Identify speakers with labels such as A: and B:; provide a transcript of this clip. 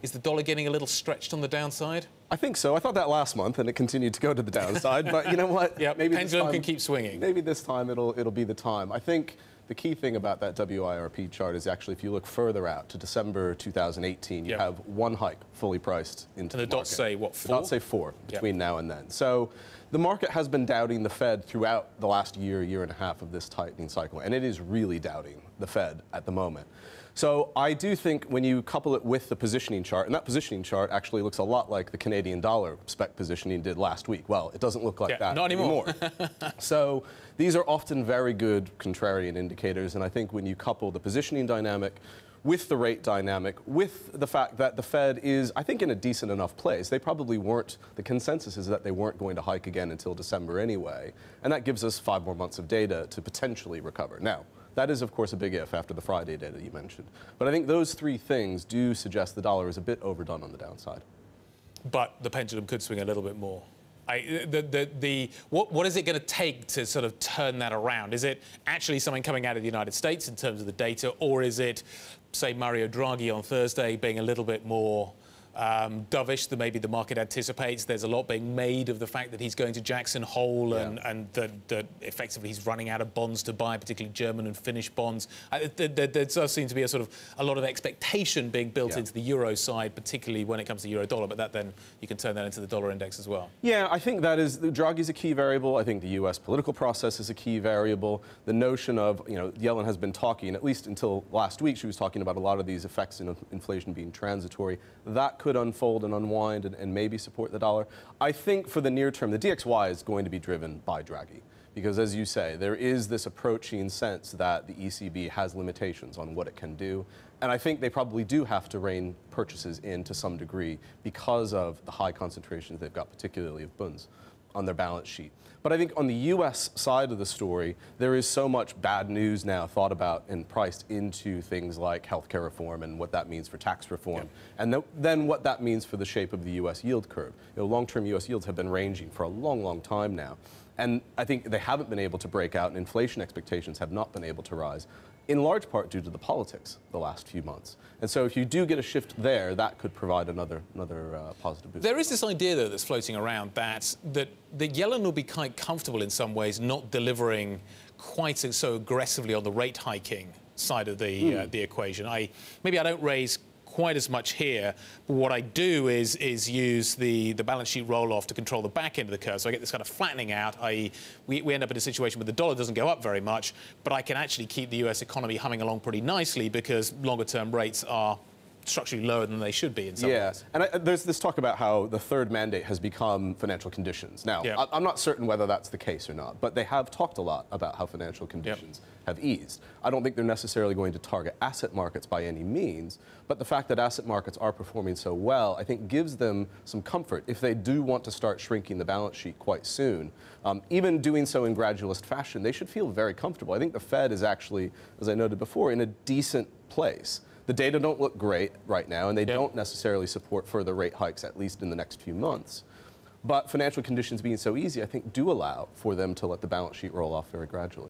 A: Is the dollar getting a little stretched on the downside?
B: I think so. I thought that last month, and it continued to go to the downside. But you know what?
A: Yeah, maybe pendulum can keep swinging.
B: Maybe this time it'll be the time. I think the key thing about that WIRP chart is actually if you look further out to December 2018, you have one hike fully priced into the market.
A: And the dots say what, 4?
B: The dots say 4 between now and then. So the market has been doubting the Fed throughout the last year and a half of this tightening cycle, and it is really doubting the Fed at the moment. So I do think when you couple it with the positioning chart, and that positioning chart actually looks a lot like the Canadian dollar spec positioning did last week. Well, it doesn't look like that
A: not anymore.
B: So these are often very good contrarian indicators, and I think when you couple the positioning dynamic with the rate dynamic, with the fact that the Fed is, I think, in a decent enough place. They probably weren't, the consensus is that they weren't going to hike again until December anyway, and that gives us 5 more months of data to potentially recover. Now, that is, of course, a big if after the Friday data you mentioned. But I think those 3 things do suggest the dollar is a bit overdone on the downside.
A: But the pendulum could swing a little bit more. What is it going to take to sort of turn that around? Is it actually something coming out of the United States in terms of the data, or is it, say, Mario Draghi on Thursday being a little bit more dovish than maybe the market anticipates? There's a lot being made of the fact that he's going to Jackson Hole and that effectively he's running out of bonds to buy, particularly German and Finnish bonds. There does seem to be a lot of expectation being built into the euro side, particularly when it comes to euro dollar, but then you can turn that into the dollar index as well. Yeah,
B: I think that is, Draghi's a key variable. I think the U.S. political process is a key variable. The notion of, Yellen has been talking, at least until last week, she was talking about a lot of these effects in inflation being transitory. That could unfold and unwind and maybe support the dollar. I think for the near term, the DXY is going to be driven by Draghi. Because as you say, there is this approaching sense that the ECB has limitations on what it can do. And I think they probably do have to rein purchases in to some degree because of the high concentrations they've got, particularly of bunds, on their balance sheet. But I think on the U.S. side of the story, there is so much bad news now thought about and priced into things like healthcare reform and what that means for tax reform, and then what that means for the shape of the U.S. yield curve. Long-term U.S. yields have been ranging for a long, long time now. And I think they haven't been able to break out, and inflation expectations have not been able to rise, in large part due to the politics the last few months. And so if you do get a shift there, that could provide another positive boost.
A: There is this idea, though, that's floating around that Yellen will be quite comfortable in some ways not delivering quite so aggressively on the rate hiking side of the equation. Maybe I don't raise quite as much here, but what I do is use the balance sheet roll-off to control the back end of the curve. So I get this kind of flattening out, i.e. we end up in a situation where the dollar doesn't go up very much, but I can actually keep the US economy humming along pretty nicely because longer-term rates are structurally lower than they should be in some ways.
B: And there's this talk about how the third mandate has become financial conditions. Now, I'm not certain whether that's the case or not, but they have talked a lot about how financial conditions have eased. I don't think they're necessarily going to target asset markets by any means, but the fact that asset markets are performing so well, I think gives them some comfort if they do want to start shrinking the balance sheet quite soon. Even doing so in gradualist fashion, they should feel very comfortable. I think the Fed is actually, as I noted before, in a decent place. The data don't look great right now, and they don't necessarily support further rate hikes, at least in the next few months. But financial conditions being so easy, I think, do allow for them to let the balance sheet roll off very gradually.